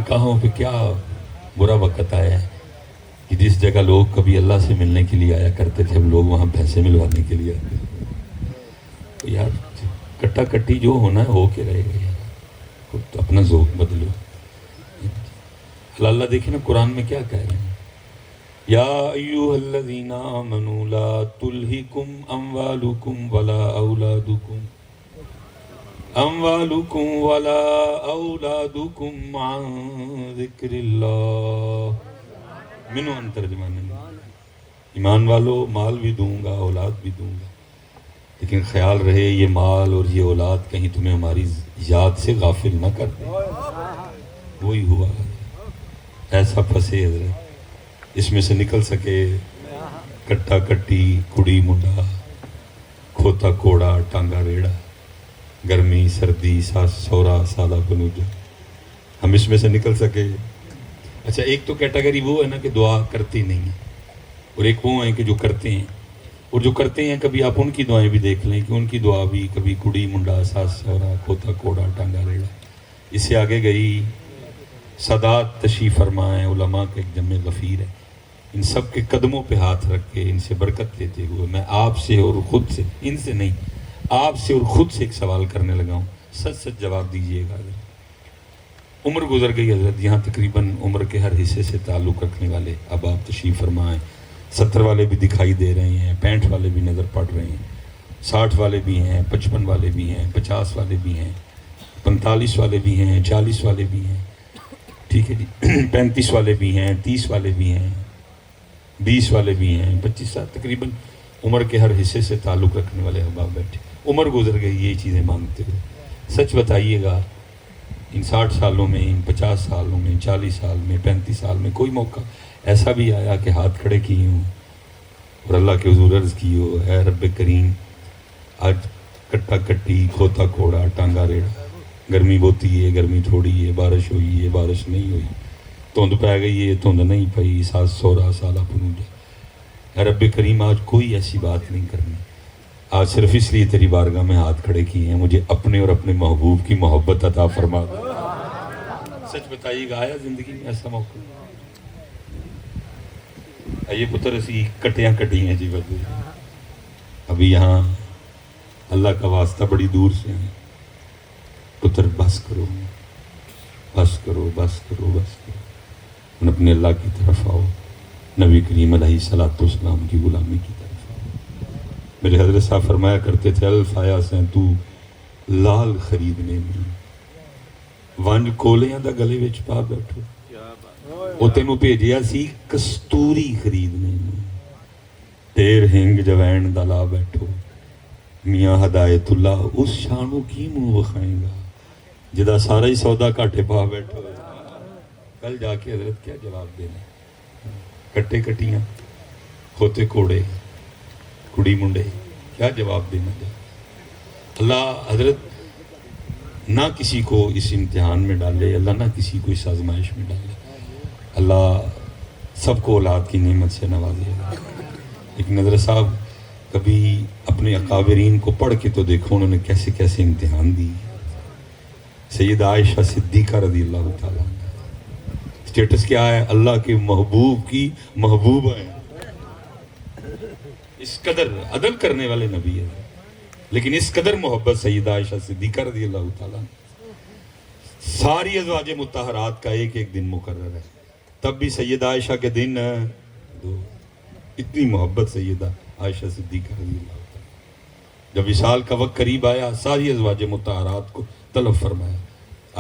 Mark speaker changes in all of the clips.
Speaker 1: نکاحوں پہ کیا برا وقت آیا ہے کہ جس جگہ لوگ کبھی اللہ سے ملنے کے لیے آیا کرتے تھے اب لوگ وہاں پیسے ملوانے کے لیے آتے ہیں۔ تو یار کٹا کٹی جو ہونا ہے ہو کے رہے گا یار، خود اپنا ذوق بدلو۔ اللہ دیکھیں نا قرآن میں کیا کہہ رہے ہیں، یا ایھا الذین آمنوا لا تلہکم اموالکم ولا اولادکم عن ذکر اللہ۔ منو ان ترجمانے میں، ایمان والو مال بھی دوں گا اولاد بھی دوں گا، لیکن خیال رہے یہ مال اور یہ اولاد کہیں تمہیں ہماری یاد سے غافل نہ کر دے۔ وہی ہوا ایسا پھنسے حضرت، اس میں سے نکل سکے کٹا کٹی کڑی منڈا کھوتا کوڑا ٹانگا ریڑا، گرمی سردی ساس سورا سادہ بنوجا، ہم اس میں سے نکل سکے۔ اچھا ایک تو کیٹیگری وہ ہے نا کہ دعا کرتی نہیں ہے، اور ایک وہ ہیں کہ جو کرتے ہیں، اور جو کرتے ہیں کبھی آپ ان کی دعائیں بھی دیکھ لیں کہ ان کی دعا بھی کبھی کڑی منڈا ساس سورا کھوتا کوڑا ٹانگا ریڑا۔ اس سے آگے گئی سادات تشریف فرمائیں، علماء کا ایک جمع غفیر ہے، ان سب کے قدموں پہ ہاتھ رکھ کے ان سے برکت لیتے ہوئے میں آپ سے اور خود سے، ان سے نہیں آپ سے اور خود سے ایک سوال کرنے لگا ہوں، سچ سچ جواب دیجئے گا۔ عمر گزر گئی حضرت، یہاں تقریباً عمر کے ہر حصے سے تعلق رکھنے والے اب آپ تشریف فرمائیں، 70 والے بھی دکھائی دے رہے ہیں، 65 والے بھی نظر پڑ رہے ہیں، 60 والے بھی ہیں، 55 والے بھی ہیں، 50 والے بھی ہیں، 45 والے بھی ہیں، 40 والے بھی ہیں، ٹھیک ہے جی، 35 والے بھی ہیں، 30 والے بھی ہیں، 20 والے بھی ہیں، 25 سال، تقریباً عمر کے ہر حصے سے تعلق رکھنے والے احباب بیٹھے۔ عمر گزر گئی یہ چیزیں مانگتے ہوئے، سچ بتائیے گا ان 60 سالوں میں، ان 50 سالوں میں، 40 سال میں، 35 سال میں کوئی موقع ایسا بھی آیا کہ ہاتھ کھڑے کیے ہوں اور اللہ کے حضور عرض کی ہو، اے رب کریم آج کٹا کٹی کھوتا کوڑا ٹانگا ریڑا، گرمی بوتی ہے گرمی تھوڑی ہے، بارش ہوئی ہے بارش نہیں ہوئی، دھند پہ گئی ہے دھند نہیں پئی، ساس سورا سالہ پنوجا، اے رب کریم آج کوئی ایسی بات نہیں کرنی، آج صرف اس لیے تیری بارگاہ میں ہاتھ کھڑے کیے ہیں مجھے اپنے اور اپنے محبوب کی محبت عطا فرما دے۔ سچ بتائیے گا آیا زندگی میں ایسا موقع؟ یہ پتر اسی کٹیاں کٹی ہیں جی بدو، ابھی یہاں اللہ کا واسطہ بڑی دور سے ہیں، پتر بس کرو بس کرو بس کرو بس کرو، اپنے اللہ کی طرف آؤ، نبی کریم علیہ الصلوۃ والسلام کی غلامی کی طرف آؤ۔ میرے حضرت صاحب فرمایا کرتے تھے الف آیا سیں تو لال خریدنے میں، ونج کولیاں دا گلے وچ پا بیٹھو، وہ تینوں بھیجیا سی کستوری خریدنے میں، تیر ہنگ جوین دا لا بیٹھو، میاں ہدایت اللہ اس شانوں کی منہ وکھائیں گا جدا سارا ہی سودا کاٹے پا بیٹھو۔ کل جا کے حضرت کیا جواب دینا، کٹے کٹیاں کھوتے کوڑے کڑی منڈے، کیا جواب دینا جا۔ اللہ حضرت نہ کسی کو اس امتحان میں ڈالے، اللہ نہ کسی کو اس آزمائش میں ڈالے، اللہ سب کو اولاد کی نعمت سے نوازے گا۔ لیکن حضرت صاحب کبھی اپنے اکابرین کو پڑھ کے تو دیکھو انہوں نے کیسے کیسے امتحان دی۔ سیدہ عائشہ صدیقہ رضی اللہ تعالیٰ سٹیٹس کیا ہے، اللہ کے محبوب کی محبوبہ ہیں، اس قدر عدل کرنے والے نبی ہیں، لیکن اس قدر محبت سیدہ عائشہ صدیقہ رضی اللہ تعالیٰ، ساری ازواج مطہرات کا ایک ایک دن مقرر ہے، تب بھی سیدہ عائشہ کے دن دو، اتنی محبت سیدہ عائشہ صدیقہ رضی اللہ تعالیٰ۔ جب وصال کا وقت قریب آیا ساری ازواج مطہرات کو طلب فرمایا،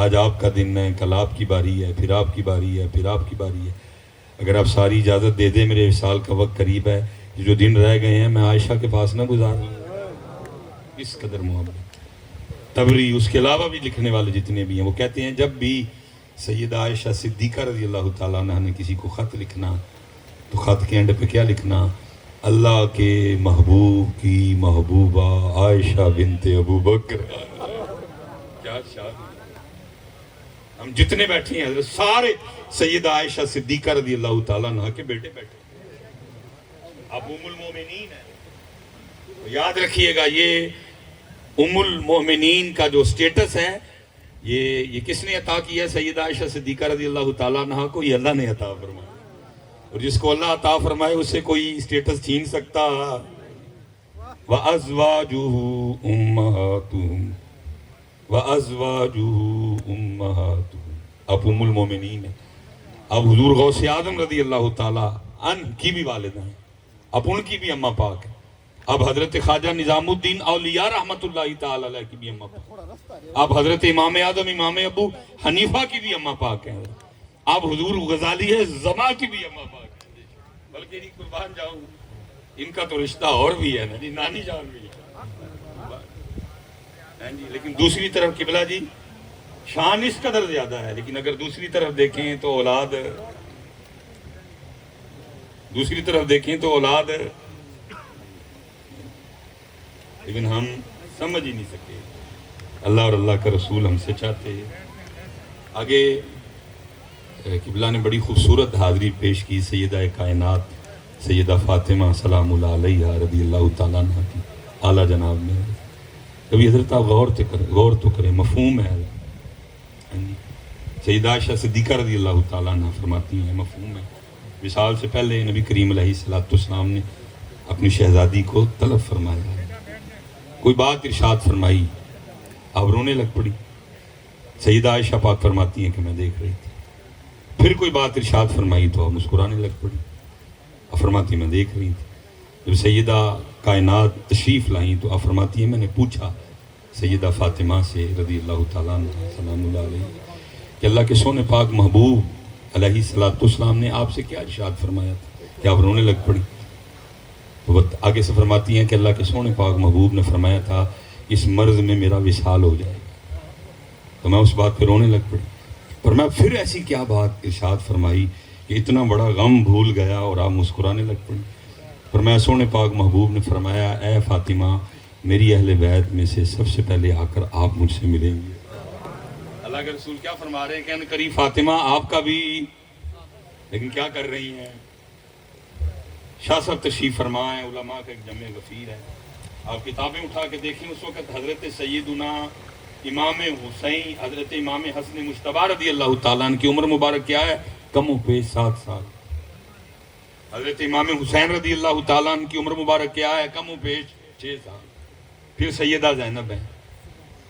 Speaker 1: آج آپ کا دن ہے، کل آپ کی باری ہے، پھر آپ کی باری ہے، پھر آپ کی باری ہے، اگر آپ ساری اجازت دے دیں میرے وصال کا وقت قریب ہے، جو دن رہ گئے ہیں میں عائشہ کے پاس نہ گزار لوں۔ اس قدر محبت۔ تبری اس کے علاوہ بھی لکھنے والے جتنے بھی ہیں وہ کہتے ہیں جب بھی سیدہ عائشہ صدیقہ رضی اللہ تعالیٰ عنہ نے کسی کو خط لکھنا تو خط کے اینڈ پہ کیا لکھنا، اللہ کے محبوب کی محبوبہ عائشہ بنت ابو بکر۔ کیا شان، ہم جتنے بیٹھے ہیں حضرت سارے سیدہ عائشہ صدیقہ رضی اللہ تعالیٰ عنہ کے بیٹے بیٹھے، اب ام المومنین ہے، یاد رکھیے گا یہ ام المومنین کا جو سٹیٹس ہے یہ کس نے عطا کی ہے؟ سیدہ عائشہ صدیقہ رضی اللہ تعالیٰ عنہا کو یہ اللہ نے عطا فرمایا، اور جس کو اللہ عطا فرمائے اس سے کوئی اسٹیٹس چھین سکتا؟ وَأَزْوَاجُهُ أُمَّهَاتُهُمْ وَأَزْوَاجُهُ أُمَّهَاتُهُمْ، اب ام المومنین ہے، اب حضور غوث اعظم رضی اللہ تعالیٰ عنہ کی بھی والدہ ہیں، اب ان کی بھی اماں پاک ہے، اب حضرت خواجہ نظام الدین اولیاء رحمت اللہ تعالی علیہ کی بھی اماں پاک، اب حضرت امام اعظم امام ابو حنیفہ کی بھی اماں پاک ہیں، اب حضور غزالی زما کی بھی اماں پاک ہیں، بلکہ نہیں قربان جاؤں ان کا تو رشتہ اور بھی ہے نا جی، نانی جان بھی ہے جی، لیکن دوسری طرف قبلہ جی شان اس قدر زیادہ ہے، لیکن اگر دوسری طرف دیکھیں تو اولاد لیکن ہم سمجھ ہی نہیں سکے، اللہ اور اللہ کا رسول ہم سے چاہتے ہیں۔ آگے قبلہ نے بڑی خوبصورت حاضری پیش کی سیدہ کائنات سیدہ فاطمہ سلام اللہ علیہ رضی اللہ تعالیٰ عنہ کی اعلیٰ جناب میں۔ کبھی حضرت آپ غور تو کریں، مفہوم ہے سیدہ عائشہ صدیقہ رضی اللہ تعالیٰ عنہ فرماتی ہیں، مفہوم ہے، وصال سے پہلے نبی کریم علیہ السلام نے اپنی شہزادی کو طلب فرمایا، کوئی بات ارشاد فرمائی، آپ رونے لگ پڑی، سیدہ عائشہ پاک فرماتی ہیں کہ میں دیکھ رہی تھی، پھر کوئی بات ارشاد فرمائی تو آپ مسکرانے لگ پڑی، آپ فرماتی میں دیکھ رہی تھی، جب سیدہ کائنات تشریف لائیں تو آپ فرماتی ہیں میں نے پوچھا سیدہ فاطمہ سے رضی اللہ تعالیٰ عنہ سلام اللہ علیہ کہ اللہ کے سونے پاک محبوب علیہ السلام نے آپ سے کیا ارشاد فرمایا تھا کہ آپ رونے لگ پڑی؟ تو آگے سے فرماتی ہیں کہ اللہ کے سونے پاک محبوب نے فرمایا تھا اس مرض میں میرا وصال ہو جائے گا، تو میں اس بات پہ رونے لگ پڑی، پر میں پھر ایسی کیا بات ارشاد فرمائی کہ اتنا بڑا غم بھول گیا اور آپ مسکرانے لگ پڑی؟ پر میں سونے پاک محبوب نے فرمایا اے فاطمہ میری اہل بیت میں سے سب سے پہلے آ کر آپ مجھ سے ملیں گے۔ اللہ کے رسول کیا فرما رہے ہیں کہ قریب فاطمہ آپ کا بھی، لیکن کیا کر رہی ہیں؟ شاہ صاحب تشریف فرما ہے، علماء کا ایک جمع غفیر ہے، آپ کتابیں اٹھا کے دیکھیں اس وقت حضرت سیدنا امام حسین حضرت امام حسن مجتبی رضی اللہ تعالیٰ عنہ کی عمر مبارک کیا ہے؟ کم و بیش 7 سال۔ حضرت امام حسین رضی اللہ تعالیٰ عنہ کی عمر مبارک کیا ہے؟ کم و بیش 6 سال۔ پھر سیدہ زینب ہے،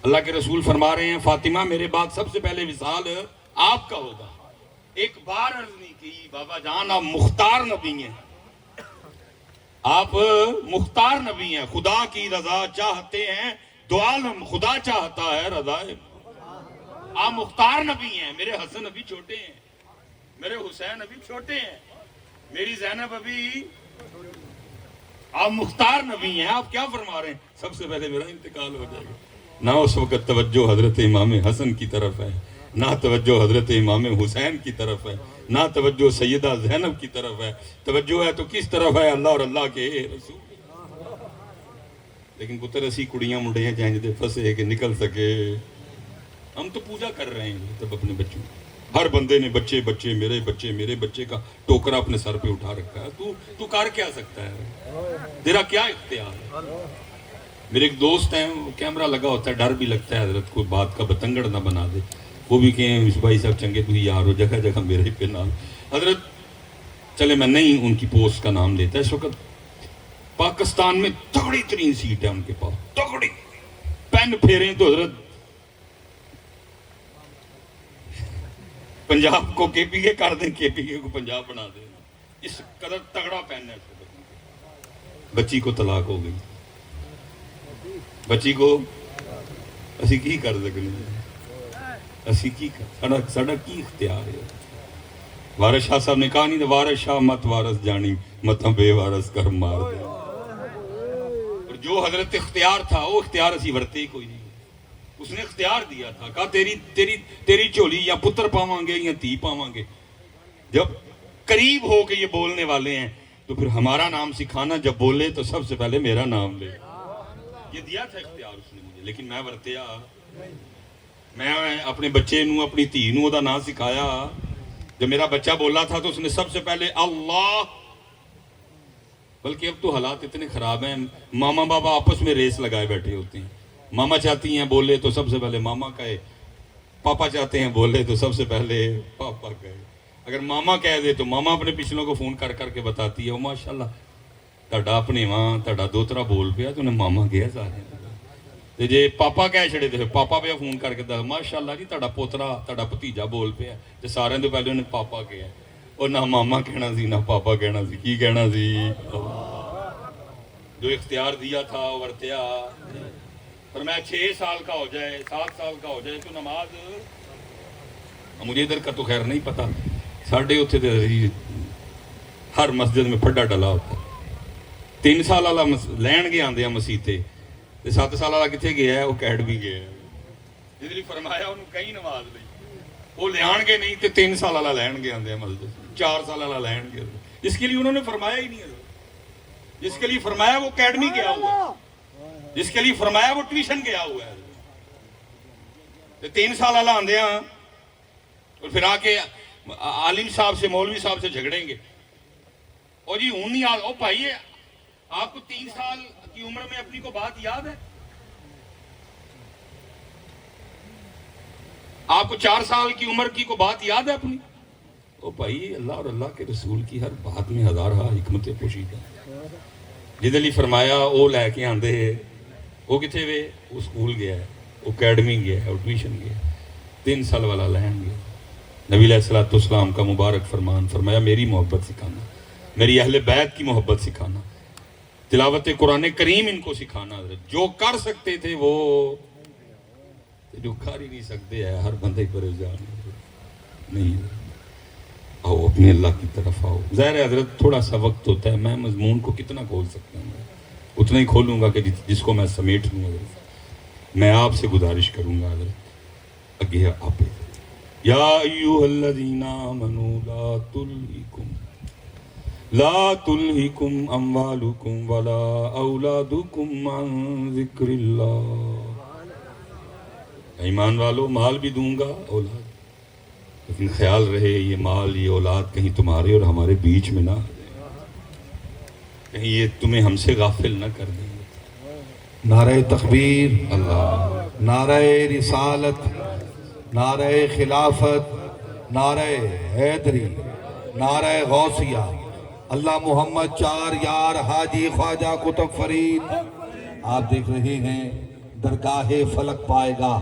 Speaker 1: اللہ کے رسول فرما رہے ہیں فاطمہ میرے بعد سب سے پہلے وصال آپ کا ہوگا۔ ایک بار عرض نہیں کی بابا جان آپ مختار نبی ہیں، آپ مختار نبی ہیں، خدا کی رضا چاہتے ہیں دو عالم خدا چاہتا ہے رضا، آپ مختار نبی ہیں، میرے حسن ابھی چھوٹے ہیں، میرے حسین ابھی چھوٹے ہیں، میری زینب ابھی، آپ مختار نبی ہیں، آپ کیا فرما رہے ہیں؟ سب سے پہلے میرا انتقال ہو جائے گا۔ نہ اس وقت توجہ حضرت امام حسن کی طرف ہے، نہ توجہ حضرت امام حسین کی طرف ہے، نہ توجہ سیدہ زینب کی طرف ہے، توجہ ہے تو کس طرف ہے؟ اللہ اور اللہ کے رسول۔ لیکن پتر اسی کڑیاں منڈے ہیں جہاں جدے پھنسے کہ نکل سکے، ہم تو پوجا کر رہے ہیں تب اپنے بچوں، ہر بندے نے بچے بچے میرے بچے کا ٹوکرا اپنے سر پہ اٹھا رکھا ہے، تو کر کیا سکتا ہے؟ تیرا کیا اختیار ہے؟ میرے ایک دوست ہیں، کیمرہ لگا ہوتا ہے، ڈر بھی لگتا ہے حضرت کوئی بات کا بتنگڑ نہ بنا دے، وہ بھی کہیں اس بھائی صاحب چنگے تو یار ہو، جگہ جگہ میرے پہ نام حضرت، چلے میں نہیں ان کی پوسٹ کا نام لیتا، اس وقت پاکستان میں تگڑی ترین سیٹ ہے ان کے پاس، تگڑی، پین پھیریں تو حضرت پنجاب کو کے پی کے کر دیں، کے پی کے کو پنجاب بنا دیں، اس قدر تگڑا پین ہے۔ بچی کو طلاق ہو گئی، بچی کو اسی کی کر سکنے، اسی کی ساڑا کی اختیار ہے؟ وارث شاہ صاحب نے کہا نہیں تو وارث شاہ مت وارث جانی متاں بے وارث کر مار دے، اور جو حضرت اختیار تھا وہ اختیار اسی ورتے ہی کوئی نہیں، اس نے اختیار دیا تھا، کہا تیری جھولی یا پتر پاواں گے یا تھی پاواں گے، جب قریب ہو کے یہ بولنے والے ہیں تو پھر ہمارا نام سکھانا، جب بولے تو سب سے پہلے میرا نام لے، یہ دیا تھا اختیار اس نے مجھے، لیکن میں ورتیا، میں اپنے بچے نو اپنی دھی نو دا نام سکھایا، جب میرا بچہ بولا تھا تو اس نے سب سے پہلے اللہ، بلکہ اب تو حالات اتنے خراب ہیں، ماما بابا آپس میں ریس لگائے بیٹھے ہوتے ہیں، ماما چاہتی ہیں بولے تو سب سے پہلے ماما کہے، پاپا چاہتے ہیں بولے تو سب سے پہلے پاپا کہے. اگر ماما کہہ دے تو ماما اپنے پچھلوں کو فون کر کر کے بتاتی ہے, وہ ماشاء اللہ تہاڈا اپنے ماں تہاڈا دوترا بول پیا تو انہیں ماما گیا سارے. تے جے پاپا کہہ چھڑے تے پاپا پہ فون کر کے دس ماشاء اللہ جی تہاڈا پوترا تہاڈا بھتیجا بول پیا تے سارے تو پہلے انہیں پاپا کہا. اور نہ ماما کہنا سی نہ پاپا کہنا سی, کی کہنا سی؟ جو اختیار دیا تھا ورتیا. پر میں 6 سال کا ہو جائے 7 سال کا ہو جائے تو نماز, مجھے ادھر کا تو خیر نہیں پتا, ساڑھے اتنے تو ہر مسجد میں پھڈا ڈلا ہوتا. 3 سال والا لین گے آندے مسیتے, 7 سال والا کتنے گیا ہے, وہ اکیڈمی گیا ہے. جس لیے فرمایا انہوں کئی نماز لی, وہ لیان گے نہیں تو 3 سال والا لین گے آندے مسجد, 4 سال والا لین گے. جس کے لیے انہوں نے فرمایا ہی نہیں ہے, جس کے لیے فرمایا وہ اکیڈمی گیا ہوا ہے, جس کے لیے فرمایا وہ ٹیوشن گیا ہوا ہے. 3 سال والا آندے ہاں اور پھر آ کے عالم صاحب سے مولوی صاحب سے جھگڑیں گے. اور جی ہوں نہیں او بھائی آپ کو 3 سال کی عمر میں اپنی کو بات یاد ہے؟ آپ کو 4 سال کی عمر کی کو بات یاد ہے اپنی؟ او بھائی اللہ اور اللہ کے رسول کی ہر بات میں ہزارہ حکمت پوشیدہ. جدے لی فرمایا وہ لے کے آندے وہ کتنے وے, وہ سکول گیا ہے, وہ اکیڈمی گیا ہے, وہ ٹیوشن گیا ہے. 3 سال والا لین گیا. نبی علیہ الصلوۃ والسلام کا مبارک فرمان, فرمایا میری محبت سکھانا, میری اہل بیت کی محبت سکھانا, تلاوت قرآن کریم ان کو سکھانا. جو کر سکتے تھے وہ, جو کر ہی نہیں سکتے ہے ہر بندے پریشان نہیں. آؤ اپنے اللہ کی طرف آؤ. ظاہر حضرت تھوڑا سا وقت ہوتا ہے, میں مضمون کو کتنا کھول سکتا ہوں, اتنا ہی کھولوں گا کہ جس کو میں سمیٹ لوں گا. میں آپ سے گزارش کروں گا حضرت اگے آپ, یا ایوہ الذین آمنوا لا تلہکم اموالکم ولا اولادکم عن ذکر اللہ. ایمان والو مال بھی دوں گا اولاد, لیکن خیال رہے یہ مال یہ اولاد کہیں تمہارے اور ہمارے بیچ میں نہ آ جائے, کہیں یہ تمہیں ہم سے غافل نہ کر دیں.
Speaker 2: نعرہ تکبیر,
Speaker 1: اللہ,
Speaker 2: نعرہ رسالت, نعرہ خلافت, نعرہ حیدری, نعرہ غوثیہ. اللہ محمد 4 یار حاجی خواجہ قطب فرید. آپ دیکھ رہے ہیں درگاہ فلک پائے گا.